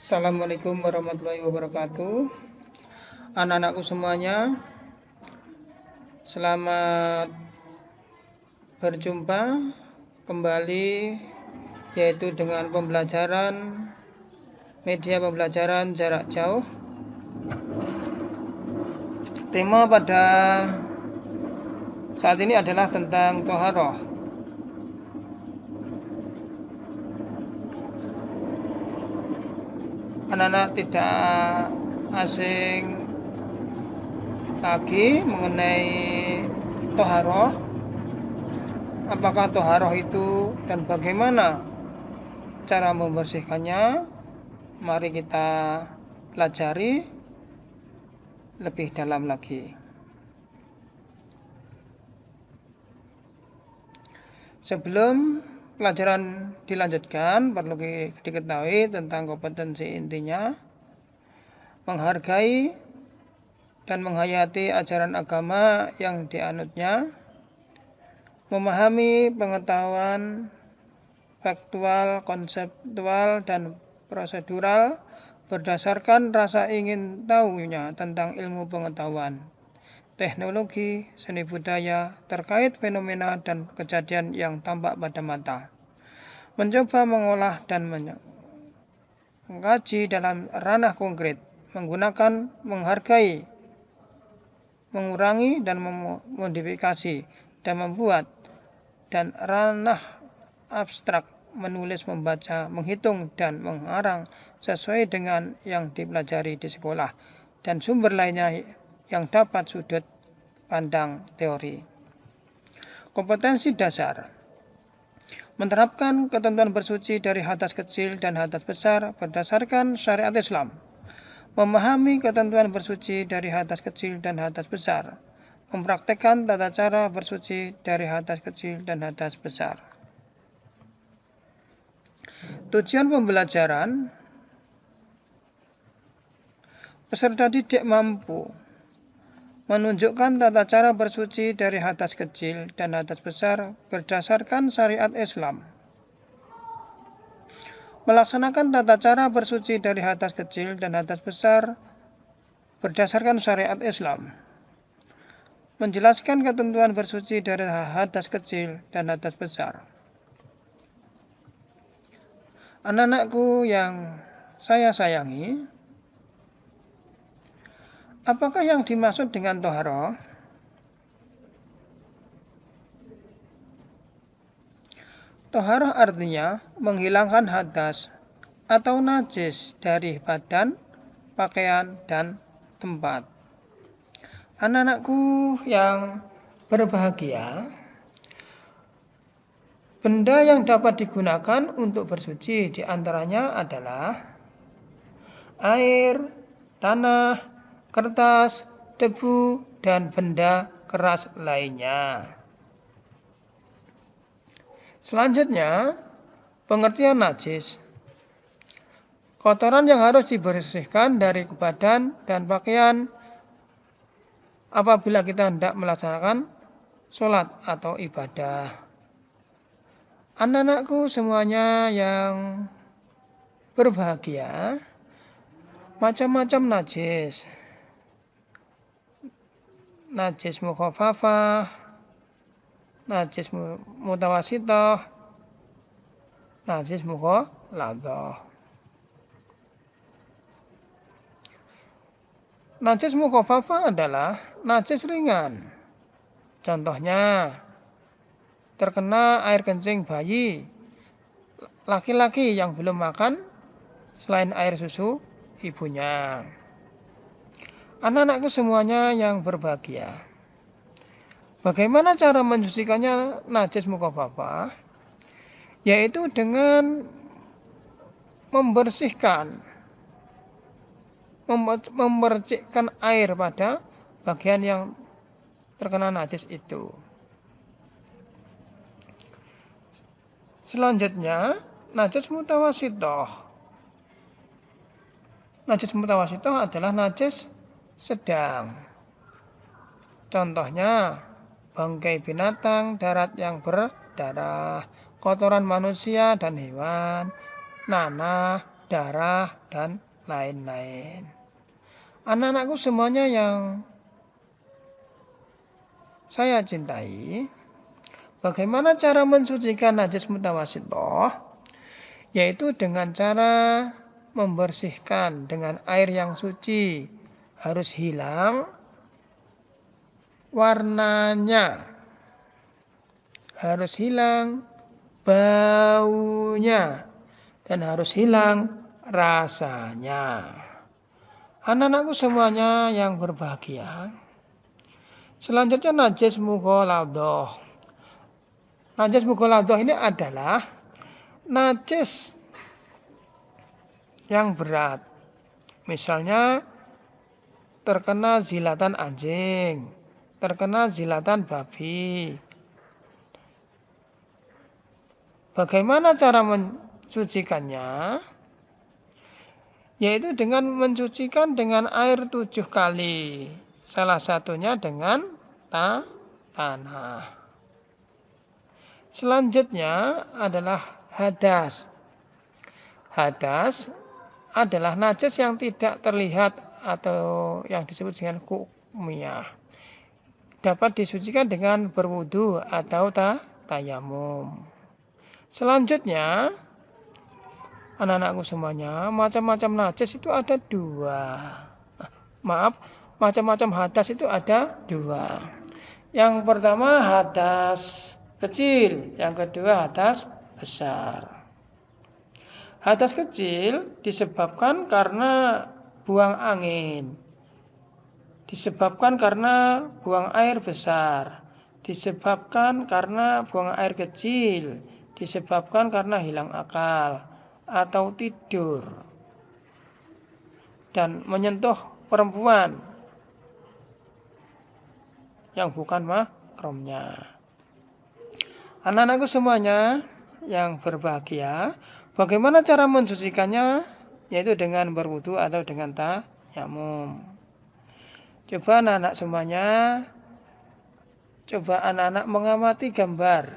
Assalamualaikum warahmatullahi wabarakatuh. Anak-anakku semuanya, selamat berjumpa kembali, yaitu dengan pembelajaran media pembelajaran jarak jauh. Tema pada saat ini adalah tentang toharoh. Anak-anak tidak asing lagi mengenai toharoh. Apakah toharoh itu dan bagaimana cara membersihkannya? Mari kita pelajari lebih dalam lagi. Sebelum pelajaran dilanjutkan, perlu diketahui tentang kompetensi intinya, menghargai dan menghayati ajaran agama yang dianutnya, memahami pengetahuan faktual, konseptual, dan prosedural berdasarkan rasa ingin tahunya tentang ilmu pengetahuan, teknologi, seni budaya terkait fenomena dan kejadian yang tampak pada mata. Mencoba mengolah dan mengkaji dalam ranah konkret, menggunakan, menghargai, mengurangi dan memodifikasi dan membuat, dan ranah abstrak, menulis, membaca, menghitung, dan mengarang sesuai dengan yang dipelajari di sekolah dan sumber lainnya yang dapat sudut pandang teori. Kompetensi dasar: menerapkan ketentuan bersuci dari hadas kecil dan hadas besar berdasarkan syariat Islam. Memahami ketentuan bersuci dari hadas kecil dan hadas besar. Mempraktekkan tata cara bersuci dari hadas kecil dan hadas besar. Tujuan pembelajaran: peserta didik mampu menunjukkan tata cara bersuci dari hadas kecil dan hadas besar berdasarkan syariat Islam. Melaksanakan tata cara bersuci dari hadas kecil dan hadas besar berdasarkan syariat Islam. Menjelaskan ketentuan bersuci dari hadas kecil dan hadas besar. Anak-anakku yang saya sayangi, apakah yang dimaksud dengan toharoh? Toharoh artinya menghilangkan hadas atau najis dari badan, pakaian, dan tempat. Anak-anakku yang berbahagia, benda yang dapat digunakan untuk bersuci diantaranya adalah air, tanah, kertas, debu, dan benda keras lainnya. Selanjutnya, pengertian najis. Kotoran yang harus dibersihkan dari badan dan pakaian apabila kita hendak melaksanakan sholat atau ibadah. Anak-anakku semuanya yang berbahagia, macam-macam najis. Najis mukhafafah, najis mutawasitoh, najis mukhaladhoh. Najis mukhafafah adalah najis ringan. Contohnya, terkena air kencing bayi, laki-laki yang belum makan selain air susu ibunya. Anak-anakku semuanya yang berbahagia, bagaimana cara mensucikannya najis mukhafafah? Yaitu dengan memercikkan air pada bagian yang terkena najis itu. Selanjutnya, najis mutawasitoh. Najis mutawasitoh adalah najis sedang. Contohnya, bangkai binatang darat yang berdarah, kotoran manusia dan hewan, nanah, darah, dan lain-lain. Anak-anakku semuanya yang saya cintai, bagaimana cara mensucikan najis mutawasidhoh? Yaitu dengan cara membersihkan dengan air yang suci. Harus hilang warnanya, harus hilang baunya, dan harus hilang rasanya. Anak-anakku semuanya yang berbahagia, selanjutnya najis mughaladhah. Najis mughaladhah ini adalah najis yang berat. Misalnya terkena zilatan anjing, terkena zilatan babi. Bagaimana cara mensucikannya? Yaitu dengan mensucikan dengan air 7 kali. Salah satunya dengan tanah. Selanjutnya adalah hadas. Hadas adalah najis yang tidak terlihat atau yang disebut dengan hukmiyah. Dapat disucikan dengan berwudu atau tayamum. Selanjutnya, anak-anakku semuanya, macam-macam najis itu ada 2. Macam-macam hadas itu ada 2. Yang pertama hadas kecil, yang kedua hadas besar. Hadas kecil disebabkan karena buang angin, disebabkan karena buang air besar, disebabkan karena buang air kecil, disebabkan karena hilang akal atau tidur, dan menyentuh perempuan yang bukan mahramnya. Anak-anakku semuanya yang berbahagia, bagaimana cara mensucikannya? Yaitu dengan berwudu atau dengan tayamum. Coba anak-anak semuanya, coba anak-anak mengamati gambar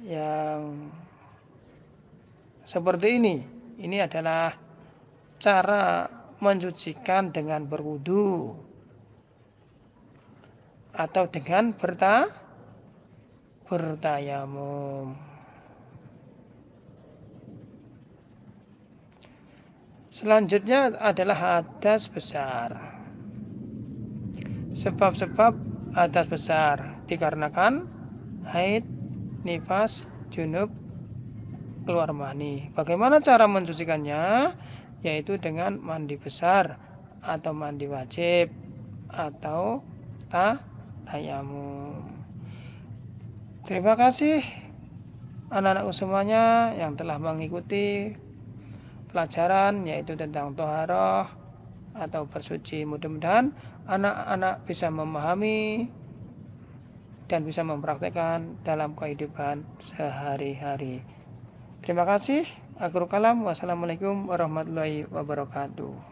yang seperti ini. Ini adalah cara mensucikan dengan berwudu atau dengan bertayamum. Selanjutnya adalah hadas besar. Sebab-sebab hadas besar dikarenakan haid, nifas, junub, keluar mani. Bagaimana cara mensucikannya? Yaitu dengan mandi besar atau mandi wajib atau tayamum. Terima kasih anak-anakku semuanya yang telah mengikuti pelajaran yaitu tentang thaharah atau bersuci. Mudah-mudahan anak-anak bisa memahami dan bisa mempraktekkan dalam kehidupan sehari-hari. Terima kasih. Akhirul kalam. Wassalamualaikum warahmatullahi wabarakatuh.